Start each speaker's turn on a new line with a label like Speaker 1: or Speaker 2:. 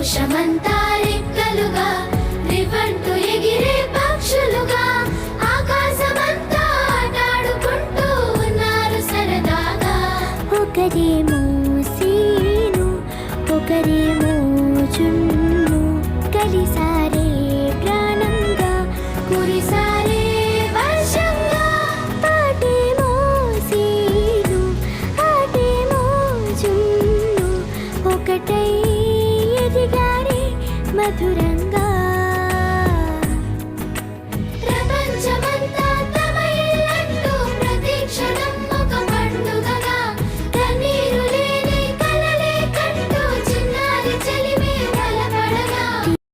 Speaker 1: సంతోషమంతా రెక్కలుగా రివంటూ ఎగిరే పక్షులుగా ఆకాశమంతా ఆటాడుకుంటూ ఉన్నారు సరదాగా.
Speaker 2: ఒకరేమో సీను ఒకరేమో జున్ను కలిసారే ప్రాణంగా
Speaker 1: కురిసారే వర్షంగా.
Speaker 2: పాటేమో సీను ఆటేమో జున్ను ఒకటై ఎదిగారే మధురంగా.